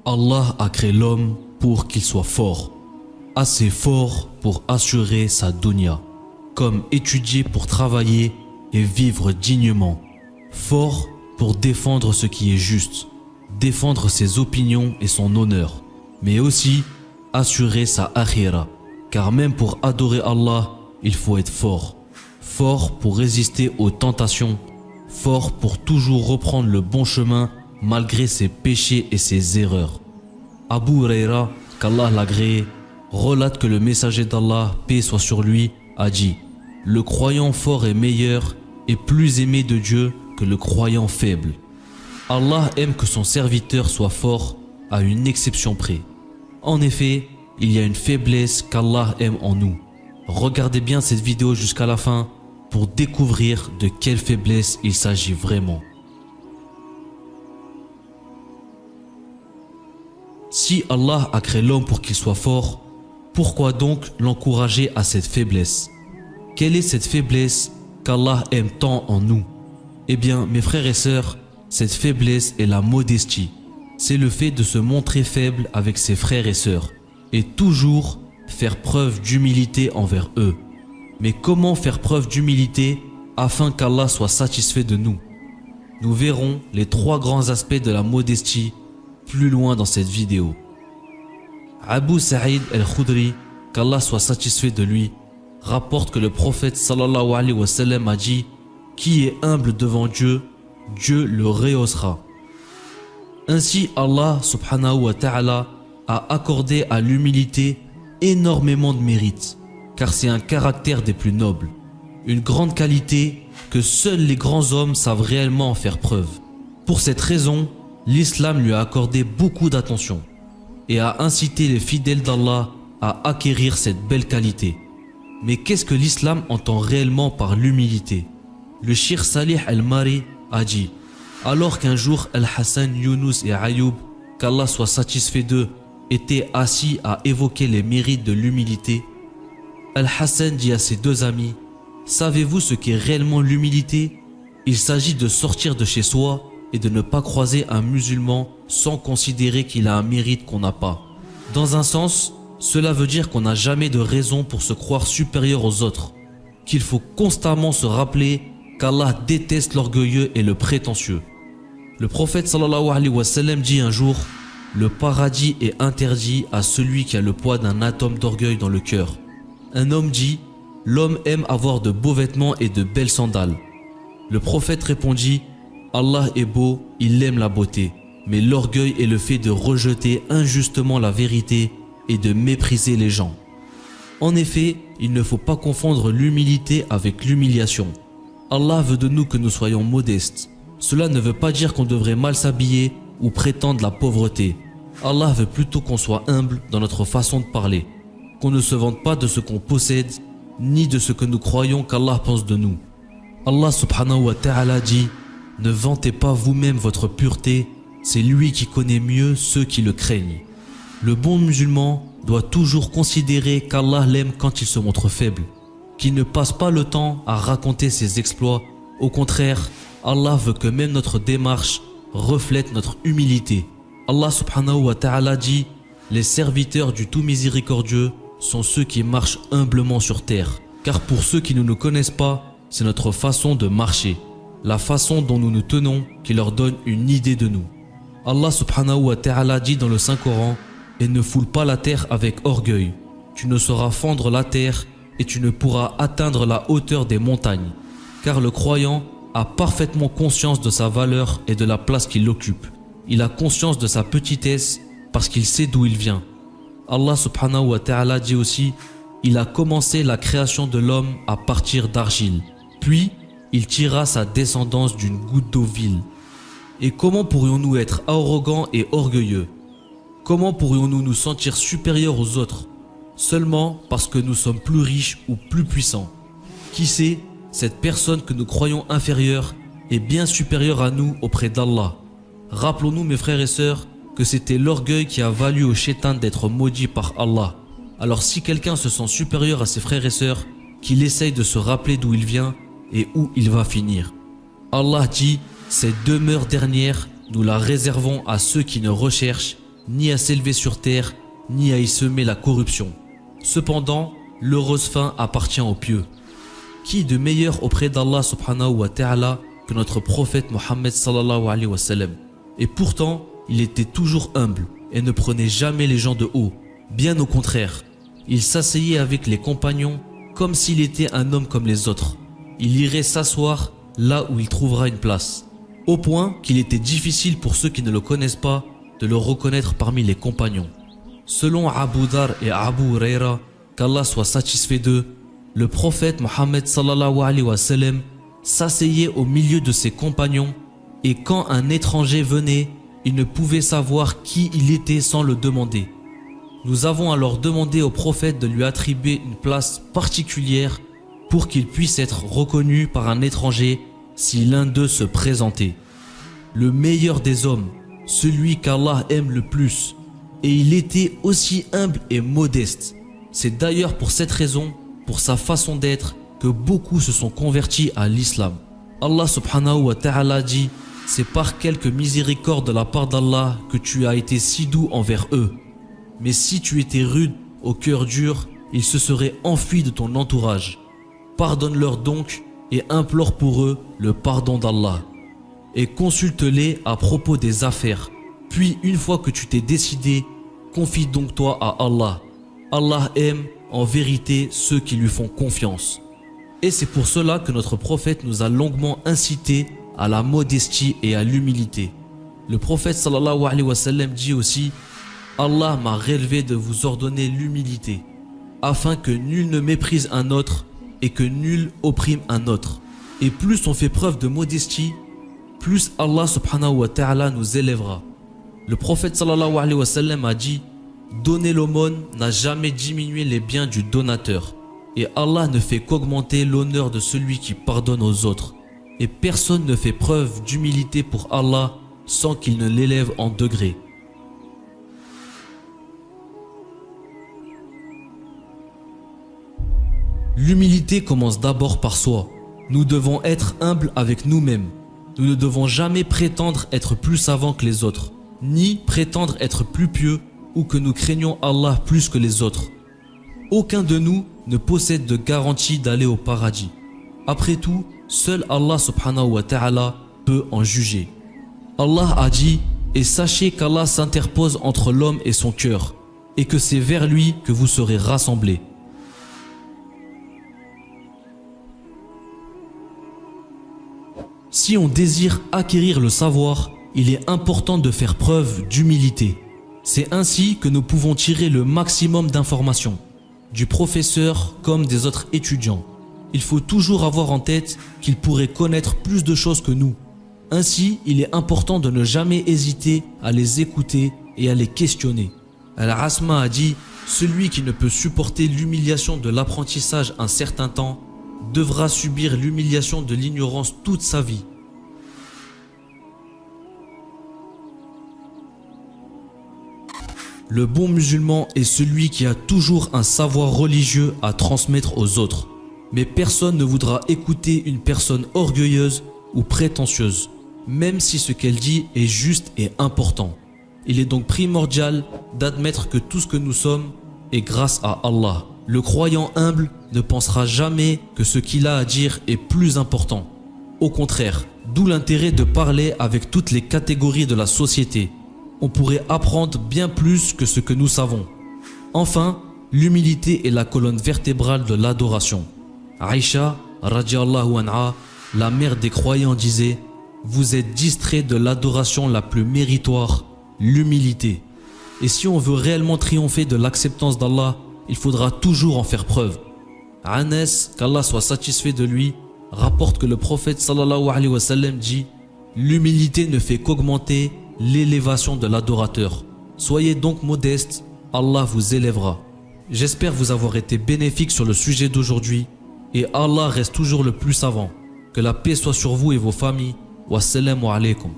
Allah a créé l'homme pour qu'il soit fort, assez fort pour assurer sa dunya, comme étudier pour travailler et vivre dignement, fort pour défendre ce qui est juste, défendre ses opinions et son honneur, mais aussi assurer sa akhira, car même pour adorer Allah, il faut être fort, fort pour résister aux tentations, fort pour toujours reprendre le bon chemin malgré ses péchés et ses erreurs. Abu Huraira, qu'Allah l'agréé, relate que le messager d'Allah, paix soit sur lui, a dit: le croyant fort est meilleur et plus aimé de Dieu que le croyant faible. Allah aime que son serviteur soit fort à une exception près. En effet, il y a une faiblesse qu'Allah aime en nous. Regardez bien cette vidéo jusqu'à la fin pour découvrir de quelle faiblesse il s'agit vraiment. Si Allah a créé l'homme pour qu'il soit fort, pourquoi donc l'encourager à cette faiblesse? Quelle est cette faiblesse qu'Allah aime tant en nous? Eh bien, mes frères et sœurs, cette faiblesse est la modestie. C'est le fait de se montrer faible avec ses frères et sœurs et toujours faire preuve d'humilité envers eux. Mais comment faire preuve d'humilité afin qu'Allah soit satisfait de nous? Nous verrons les 3 grands aspects de la modestie plus loin dans cette vidéo. Abu Sa'id al-Khudri, qu'Allah soit satisfait de lui, rapporte que le prophète sallallahu alayhi wa sallam a dit: qui est humble devant Dieu, Dieu le rehaussera. Ainsi Allah subhanahu wa ta'ala a accordé à l'humilité énormément de mérite, car c'est un caractère des plus nobles, une grande qualité que seuls les grands hommes savent réellement en faire preuve. Pour cette raison, l'islam lui a accordé beaucoup d'attention et a incité les fidèles d'Allah à acquérir cette belle qualité. Mais qu'est-ce que l'islam entend réellement par l'humilité? Le Cheikh Salih al-Mari a dit: alors qu'un jour Al-Hassan, Younous et Ayoub, qu'Allah soit satisfait d'eux, étaient assis à évoquer les mérites de l'humilité, Al-Hassan dit à ses 2 amis: savez-vous ce qu'est réellement l'humilité? Il s'agit de sortir de chez soi et de ne pas croiser un musulman sans considérer qu'il a un mérite qu'on n'a pas. Dans un sens, cela veut dire qu'on n'a jamais de raison pour se croire supérieur aux autres, qu'il faut constamment se rappeler qu'Allah déteste l'orgueilleux et le prétentieux. Le prophète sallallahu alayhi wa sallam dit un jour: le paradis est interdit à celui qui a le poids d'un atome d'orgueil dans le cœur. Un homme dit: l'homme aime avoir de beaux vêtements et de belles sandales. Le prophète répondit: Allah est beau, il aime la beauté, mais l'orgueil est le fait de rejeter injustement la vérité et de mépriser les gens. En effet, il ne faut pas confondre l'humilité avec l'humiliation. Allah veut de nous que nous soyons modestes. Cela ne veut pas dire qu'on devrait mal s'habiller ou prétendre la pauvreté. Allah veut plutôt qu'on soit humble dans notre façon de parler, qu'on ne se vante pas de ce qu'on possède, ni de ce que nous croyons qu'Allah pense de nous. Allah subhanahu wa ta'ala dit: ne vantez pas vous-même votre pureté, c'est lui qui connaît mieux ceux qui le craignent. Le bon musulman doit toujours considérer qu'Allah l'aime quand il se montre faible, qu'il ne passe pas le temps à raconter ses exploits. Au contraire, Allah veut que même notre démarche reflète notre humilité. Allah subhanahu wa ta'ala dit: les serviteurs du tout miséricordieux sont ceux qui marchent humblement sur terre. Car pour ceux qui ne nous connaissent pas, c'est notre façon de marcher, la façon dont nous nous tenons qui leur donne une idée de nous. Allah subhanahu wa ta'ala dit dans le Saint-Coran: et ne foule pas la terre avec orgueil, tu ne sauras fendre la terre et tu ne pourras atteindre la hauteur des montagnes. Car le croyant a parfaitement conscience de sa valeur et de la place qu'il occupe. Il a conscience de sa petitesse parce qu'il sait d'où il vient. Allah subhanahu wa ta'ala dit aussi: il a commencé la création de l'homme à partir d'argile, puis il tira sa descendance d'une goutte d'eau vile. Et comment pourrions-nous être arrogants et orgueilleux? Comment pourrions-nous nous sentir supérieurs aux autres seulement parce que nous sommes plus riches ou plus puissants? Qui sait, cette personne que nous croyons inférieure est bien supérieure à nous auprès d'Allah. Rappelons-nous, mes frères et sœurs, que c'était l'orgueil qui a valu au shaitan d'être maudit par Allah. Alors si quelqu'un se sent supérieur à ses frères et sœurs, qu'il essaye de se rappeler d'où il vient et où il va finir. Allah dit: cette demeure dernière, nous la réservons à ceux qui ne recherchent ni à s'élever sur terre, ni à y semer la corruption. Cependant, l'heureuse fin appartient aux pieux. Qui de meilleur auprès d'Allah subhanahu wa ta'ala que notre prophète Mohammed sallallahu alayhi wa sallam? Et pourtant, il était toujours humble et ne prenait jamais les gens de haut. Bien au contraire, il s'asseyait avec les compagnons comme s'il était un homme comme les autres. Il irait s'asseoir là où il trouvera une place. Au point qu'il était difficile pour ceux qui ne le connaissent pas de le reconnaître parmi les compagnons. Selon Abu Dhar et Abu Huraira, qu'Allah soit satisfait d'eux, le prophète Mohammed sallallahu alayhi wa sallam s'asseyait au milieu de ses compagnons et quand un étranger venait, il ne pouvait savoir qui il était sans le demander. Nous avons alors demandé au prophète de lui attribuer une place particulière pour qu'il puisse être reconnu par un étranger si l'un d'eux se présentait. Le meilleur des hommes, celui qu'Allah aime le plus, et il était aussi humble et modeste. C'est d'ailleurs pour cette raison, pour sa façon d'être, que beaucoup se sont convertis à l'islam. Allah subhanahu wa ta'ala dit: c'est par quelque miséricorde de la part d'Allah que tu as été si doux envers eux. Mais si tu étais rude, au cœur dur, ils se seraient enfuis de ton entourage. Pardonne-leur donc et implore pour eux le pardon d'Allah. Et consulte-les à propos des affaires. Puis une fois que tu t'es décidé, confie donc toi à Allah. Allah aime en vérité ceux qui lui font confiance. Et c'est pour cela que notre prophète nous a longuement incité à la modestie et à l'humilité. Le prophète sallallahu alayhi wa sallam dit aussi: Allah m'a relevé de vous ordonner l'humilité, afin que nul ne méprise un autre et que nul opprime un autre. Et plus on fait preuve de modestie, plus Allah subhanahu wa ta'ala nous élèvera. Le prophète sallallahu alayhi wa sallam a dit: donner l'aumône n'a jamais diminué les biens du donateur. Et Allah ne fait qu'augmenter l'honneur de celui qui pardonne aux autres. Et personne ne fait preuve d'humilité pour Allah sans qu'il ne l'élève en degrés. L'humilité commence d'abord par soi. Nous devons être humbles avec nous-mêmes. Nous ne devons jamais prétendre être plus savants que les autres, ni prétendre être plus pieux ou que nous craignons Allah plus que les autres. Aucun de nous ne possède de garantie d'aller au paradis. Après tout, seul Allah subhanahu wa ta'ala peut en juger. Allah a dit: et sachez qu'Allah s'interpose entre l'homme et son cœur, et que c'est vers lui que vous serez rassemblés. Si on désire acquérir le savoir, il est important de faire preuve d'humilité. C'est ainsi que nous pouvons tirer le maximum d'informations, du professeur comme des autres étudiants. Il faut toujours avoir en tête qu'ils pourraient connaître plus de choses que nous. Ainsi, il est important de ne jamais hésiter à les écouter et à les questionner. Al-Asma a dit: celui qui ne peut supporter l'humiliation de l'apprentissage un certain temps devra subir l'humiliation de l'ignorance toute sa vie. Le bon musulman est celui qui a toujours un savoir religieux à transmettre aux autres. Mais personne ne voudra écouter une personne orgueilleuse ou prétentieuse, même si ce qu'elle dit est juste et important. Il est donc primordial d'admettre que tout ce que nous sommes est grâce à Allah. Le croyant humble ne pensera jamais que ce qu'il a à dire est plus important. Au contraire, d'où l'intérêt de parler avec toutes les catégories de la société. On pourrait apprendre bien plus que ce que nous savons. Enfin, l'humilité est la colonne vertébrale de l'adoration. Aïcha, radiallahu anha, la mère des croyants, disait: vous êtes distrait de l'adoration la plus méritoire, l'humilité. Et si on veut réellement triompher de l'acceptance d'Allah, il faudra toujours en faire preuve. Anas, qu'Allah soit satisfait de lui, rapporte que le prophète sallallahu alayhi wa sallam dit: l'humilité ne fait qu'augmenter l'élévation de l'adorateur. Soyez donc modeste, Allah vous élèvera. J'espère vous avoir été bénéfique sur le sujet d'aujourd'hui et Allah reste toujours le plus savant. Que la paix soit sur vous et vos familles. Wassalamu alaikum.